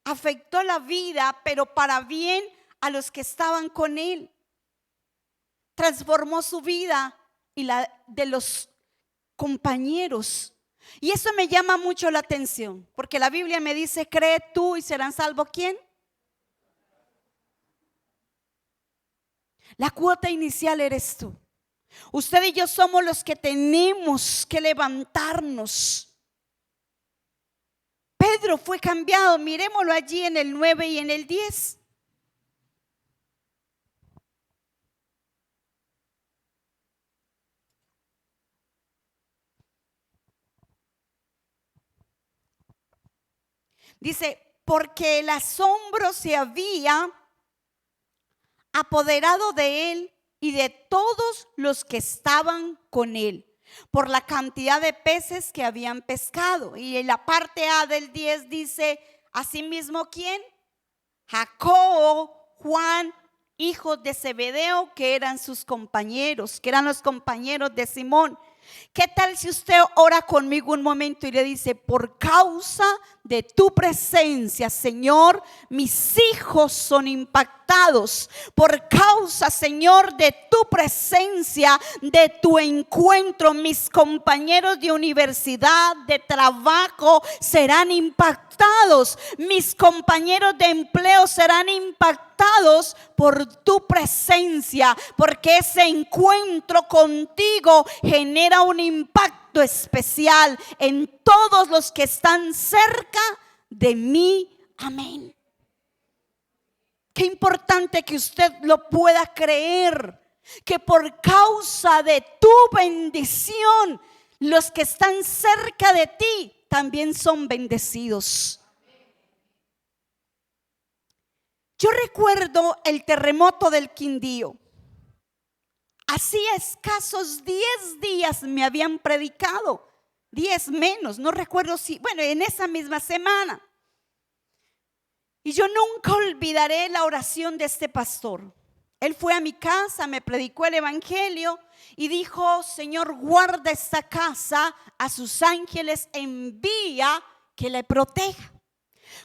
Speaker 2: afectó la vida, pero para bien a los que estaban con él. Transformó su vida y la de los compañeros. Y eso me llama mucho la atención, porque la Biblia me dice: cree tú y serán salvos. ¿Quién? La cuota inicial eres tú. Usted y yo somos los que tenemos que levantarnos. Pedro fue cambiado. Miremoslo allí en el 9 y en el 10. Dice: porque el asombro se había apoderado de él y de todos los que estaban con él, por la cantidad de peces que habían pescado. Y en la parte A del 10 dice: asimismo, ¿quién? Jacobo, Juan, hijos de Zebedeo, que eran sus compañeros, que eran los compañeros de Simón. ¿Qué tal si usted ora conmigo un momento y le dice: por causa de tu presencia, Señor, mis hijos son impactados. Por causa, Señor, de tu presencia, de tu encuentro, mis compañeros de universidad, de trabajo serán impactados. Mis compañeros de empleo serán impactados por tu presencia, porque ese encuentro contigo genera un impacto especial en todos los que están cerca de mí. Amén. Qué importante que usted lo pueda creer, que por causa de tu bendición, los que están cerca de ti también son bendecidos. Yo recuerdo el terremoto del Quindío. Hacía escasos 10 días me habían predicado, 10 menos, no recuerdo si, bueno, en esa misma semana. Y yo nunca olvidaré la oración de este pastor. Él fue a mi casa, me predicó el evangelio y dijo: Señor, guarda esta casa, a sus ángeles envía que le proteja.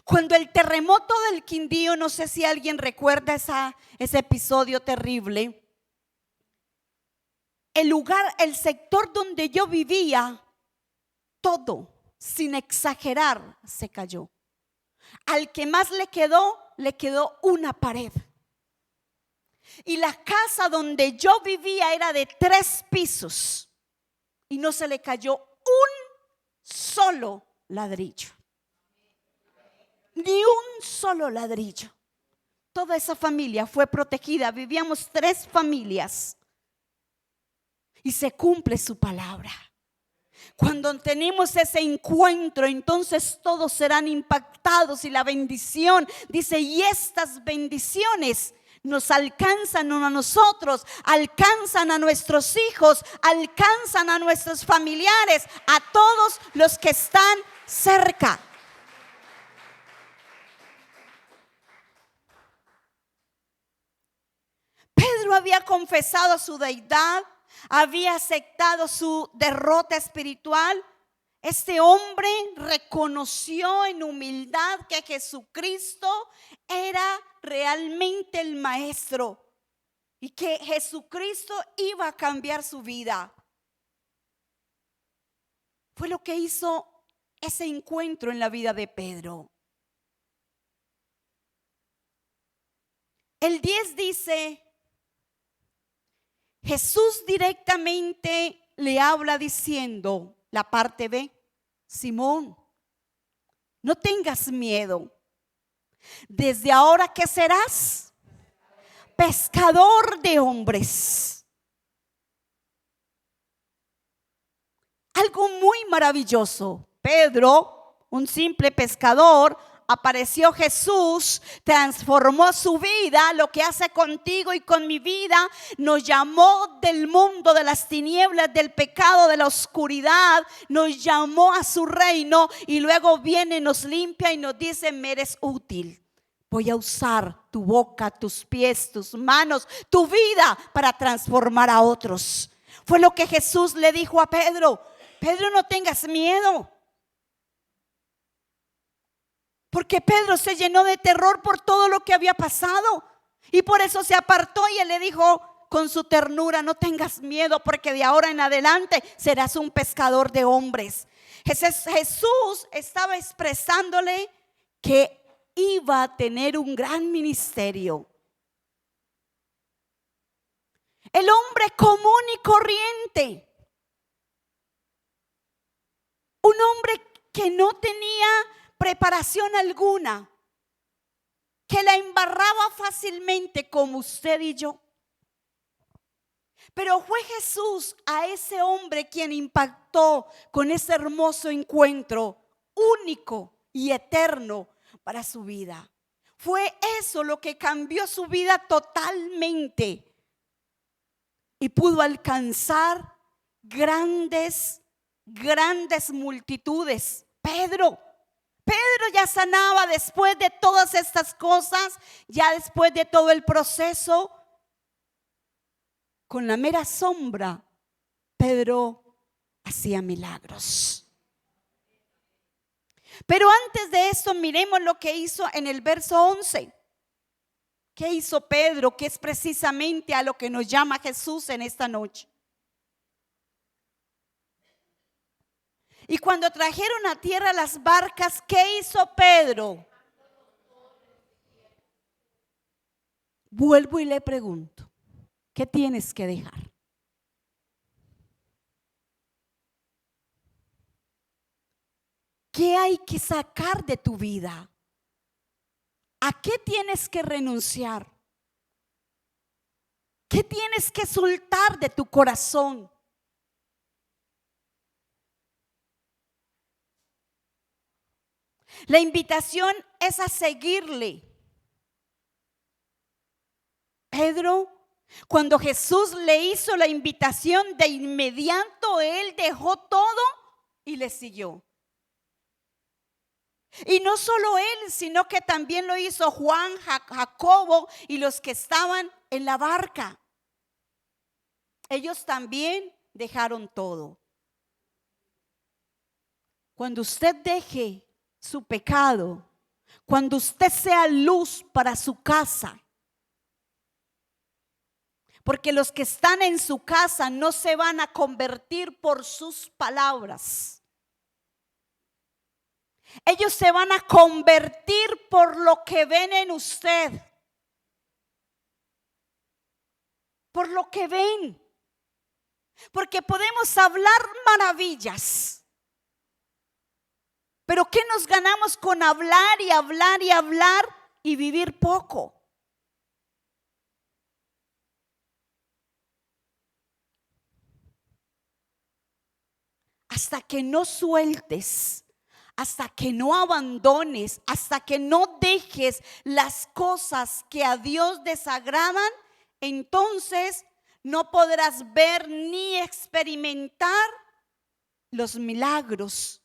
Speaker 2: Cuando el terremoto del Quindío, no sé si alguien recuerda ese episodio terrible. El lugar, el sector donde yo vivía, todo, sin exagerar, se cayó. Al que más le quedó una pared. Y la casa donde yo vivía era de 3 pisos y no se le cayó un solo ladrillo. Ni un solo ladrillo. Toda esa familia fue protegida. Vivíamos 3 familias. Y se cumple su palabra. Cuando tenemos ese encuentro, entonces todos serán impactados. Y la bendición, dice, y estas bendiciones nos alcanzan a nosotros, alcanzan a nuestros hijos, alcanzan a nuestros familiares, a todos los que están cerca. Pedro había confesado su deidad, había aceptado su derrota espiritual. Este hombre reconoció en humildad que Jesucristo era realmente el maestro y que Jesucristo iba a cambiar su vida. Fue lo que hizo ese encuentro en la vida de Pedro. El 10 dice, Jesús directamente le habla diciendo, la parte B, Simón, no tengas miedo. Desde ahora, ¿qué serás? Pescador de hombres. Algo muy maravilloso. Pedro, un simple pescador, apareció Jesús, transformó su vida, lo que hace contigo y con mi vida, nos llamó del mundo de las tinieblas, del pecado, de la oscuridad, nos llamó a su reino y luego viene, nos limpia y nos dice, me eres útil. Voy a usar tu boca, tus pies, tus manos, tu vida para transformar a otros. Fue lo que Jesús le dijo a Pedro. Pedro, no tengas miedo. Porque Pedro se llenó de terror por todo lo que había pasado. Y por eso se apartó y él le dijo con su ternura, no tengas miedo porque de ahora en adelante serás un pescador de hombres. Jesús estaba expresándole que iba a tener un gran ministerio. El hombre común y corriente. Un hombre que no tenía preparación alguna, que la embarraba fácilmente como usted y yo. Pero fue Jesús a ese hombre quien impactó con ese hermoso encuentro único y eterno para su vida. Fue eso lo que cambió su vida totalmente y pudo alcanzar grandes multitudes. Pedro ya sanaba después de todas estas cosas, ya después de todo el proceso. Con la mera sombra, Pedro hacía milagros. Pero antes de esto, miremos lo que hizo en el verso 11. ¿Qué hizo Pedro? Que es precisamente a lo que nos llama Jesús en esta noche. Y cuando trajeron a tierra las barcas, ¿qué hizo Pedro? Vuelvo y le pregunto, ¿qué tienes que dejar? ¿Qué hay que sacar de tu vida? ¿A qué tienes que renunciar? ¿Qué tienes que soltar de tu corazón? La invitación es a seguirle. Pedro, cuando Jesús le hizo la invitación, de inmediato él dejó todo y le siguió. Y no solo él, sino que también lo hizo Juan, Jacobo y los que estaban en la barca. Ellos también dejaron todo. Cuando usted deje su pecado, cuando usted sea luz para su casa, porque los que están en su casa no se van a convertir por sus palabras. Ellos se van a convertir por lo que ven en usted. Por lo que ven. Porque podemos hablar maravillas. Pero ¿qué nos ganamos con hablar y hablar y hablar y vivir poco? Hasta que no sueltes, hasta que no abandones, hasta que no dejes las cosas que a Dios desagradan, entonces no podrás ver ni experimentar los milagros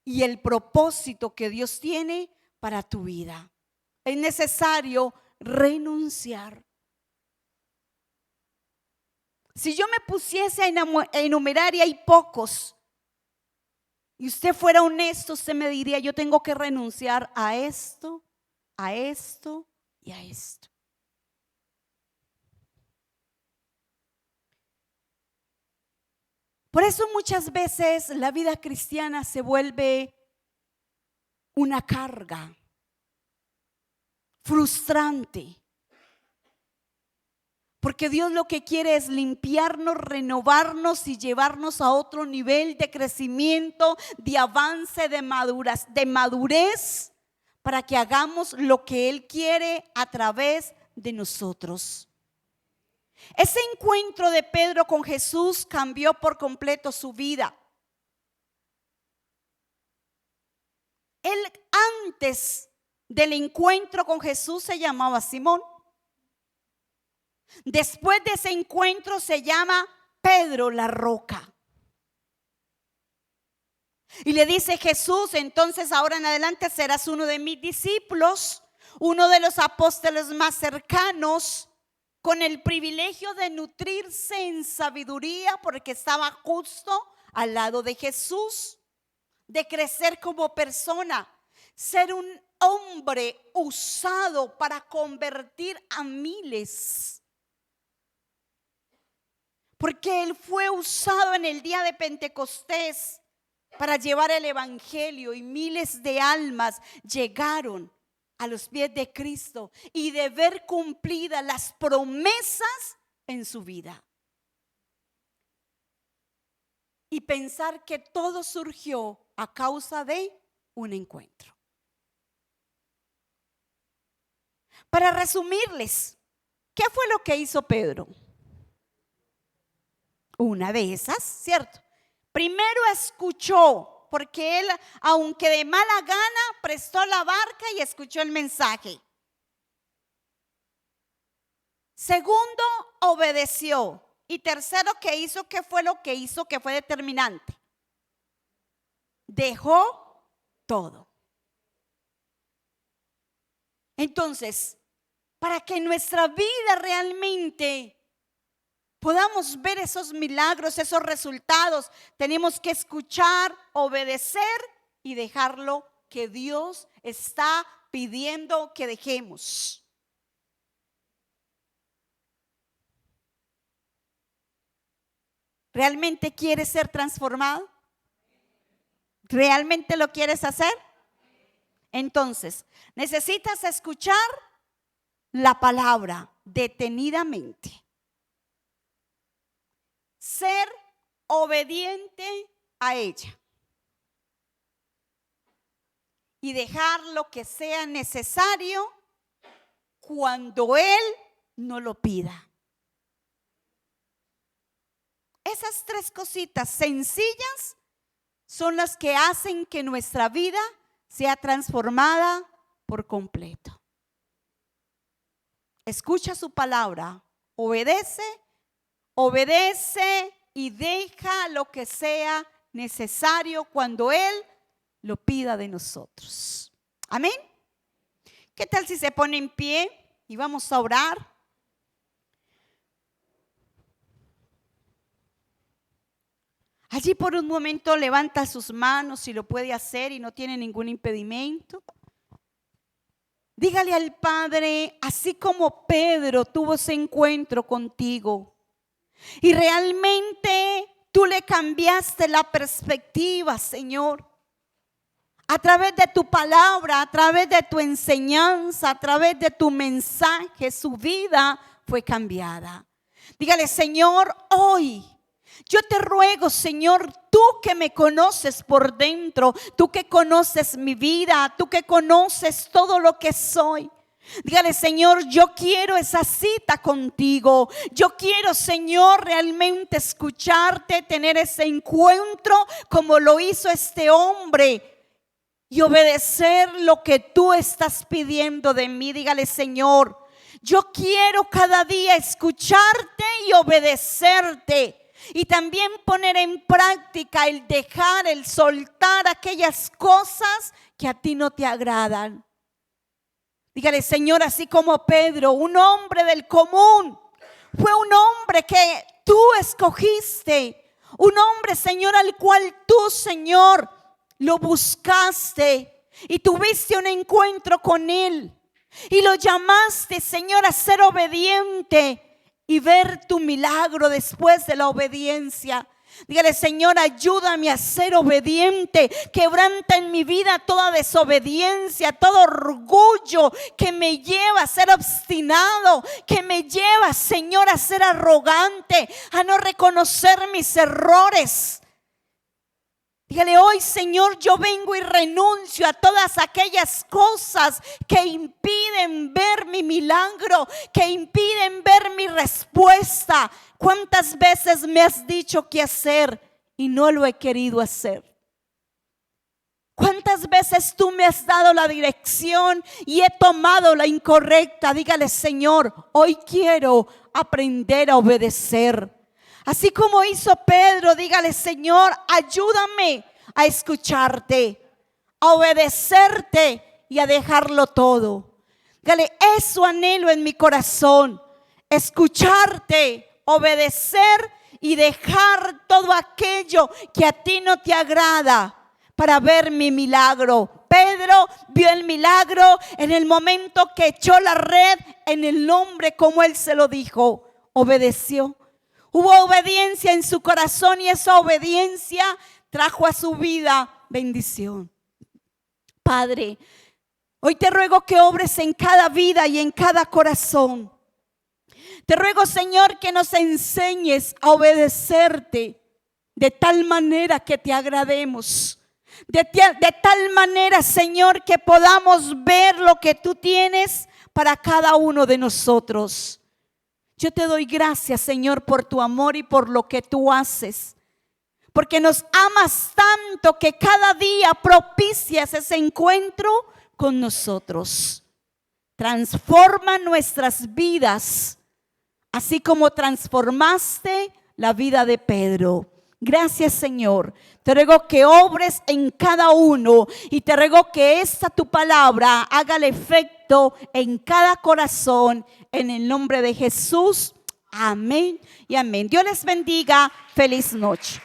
Speaker 2: y el propósito que Dios tiene para tu vida. Es necesario renunciar. Si yo me pusiese a enumerar y hay pocos, y usted fuera honesto, usted me diría, yo tengo que renunciar a esto, a esto y a esto. Por eso muchas veces la vida cristiana se vuelve una carga frustrante. Porque Dios lo que quiere es limpiarnos, renovarnos y llevarnos a otro nivel de crecimiento, de avance, de madurez, para que hagamos lo que Él quiere a través de nosotros. Ese encuentro de Pedro con Jesús cambió por completo su vida. Él antes del encuentro con Jesús se llamaba Simón. Después de ese encuentro se llama Pedro la roca. Y le dice Jesús: entonces ahora en adelante serás uno de mis discípulos, uno de los apóstoles más cercanos, con el privilegio de nutrirse en sabiduría porque estaba justo al lado de Jesús, de crecer como persona, ser un hombre usado para convertir a miles. Porque Él fue usado en el día de Pentecostés para llevar el evangelio, y miles de almas llegaron a los pies de Cristo y de ver cumplidas las promesas en su vida. Y pensar que todo surgió a causa de un encuentro. Para resumirles, ¿qué fue lo que hizo Pedro? Una de esas, ¿cierto? Primero escuchó, porque él, aunque de mala gana, prestó la barca y escuchó el mensaje. Segundo, obedeció. Y tercero, ¿qué hizo? ¿Qué fue lo que hizo que fue determinante? Dejó todo. Entonces, para que nuestra vida realmente podamos ver esos milagros, esos resultados, tenemos que escuchar, obedecer y dejar lo que Dios está pidiendo que dejemos. ¿Realmente quieres ser transformado? ¿Realmente lo quieres hacer? Entonces, necesitas escuchar la palabra detenidamente. Ser obediente a ella. Y dejar lo que sea necesario cuando Él no lo pida. Esas tres cositas sencillas son las que hacen que nuestra vida sea transformada por completo. Escucha su palabra, obedece y deja lo que sea necesario cuando Él lo pida de nosotros. Amén. ¿Qué tal si se pone en pie y vamos a orar? Allí por un momento levanta sus manos si lo puede hacer y no tiene ningún impedimento. Dígale al Padre, así como Pedro tuvo ese encuentro contigo y realmente tú le cambiaste la perspectiva, Señor, a través de tu palabra, a través de tu enseñanza, a través de tu mensaje, su vida fue cambiada. Dígale, Señor, hoy yo te ruego, Señor, tú que me conoces por dentro, tú que conoces mi vida, tú que conoces todo lo que soy. Dígale, Señor, yo quiero esa cita contigo. Yo quiero, Señor, realmente escucharte, tener ese encuentro como lo hizo este hombre y obedecer lo que tú estás pidiendo de mí. Dígale, Señor, yo quiero cada día escucharte y obedecerte. Y también poner en práctica el dejar, el soltar aquellas cosas que a ti no te agradan. Dígale, Señor, así como Pedro, un hombre del común, fue un hombre que tú escogiste. Un hombre, Señor, al cual tú, Señor, lo buscaste y tuviste un encuentro con él. Y lo llamaste, Señor, a ser obediente y ver tu milagro después de la obediencia. Dígale: Señor, ayúdame a ser obediente. Quebranta en mi vida toda desobediencia, todo orgullo que me lleva a ser obstinado, que me lleva, Señor, a ser arrogante, a no reconocer mis errores. Dígale: hoy, Señor, yo vengo y renuncio a todas aquellas cosas que impiden ver mi milagro, que impiden ver mi respuesta. ¿Cuántas veces me has dicho qué hacer y no lo he querido hacer? ¿Cuántas veces tú me has dado la dirección y he tomado la incorrecta? Dígale: Señor, hoy quiero aprender a obedecer. Así como hizo Pedro, dígale: Señor, ayúdame a escucharte, a obedecerte y a dejarlo todo. Dígale: eso anhelo en mi corazón, escucharte, obedecer y dejar todo aquello que a ti no te agrada para ver mi milagro. Pedro vio el milagro en el momento que echó la red en el nombre como él se lo dijo. Obedeció. Hubo obediencia en su corazón y esa obediencia trajo a su vida bendición. Padre, hoy te ruego que obres en cada vida y en cada corazón. Te ruego, Señor, que nos enseñes a obedecerte de tal manera que te agrademos. De tal manera, Señor, que podamos ver lo que tú tienes para cada uno de nosotros. Yo te doy gracias, Señor, por tu amor y por lo que tú haces. Porque nos amas tanto que cada día propicias ese encuentro con nosotros. Transforma nuestras vidas, así como transformaste la vida de Pedro. Gracias, Señor. Te ruego que obres en cada uno y te ruego que esta tu palabra haga el efecto en cada corazón. En el nombre de Jesús. Amén y amén. Dios les bendiga. Feliz noche.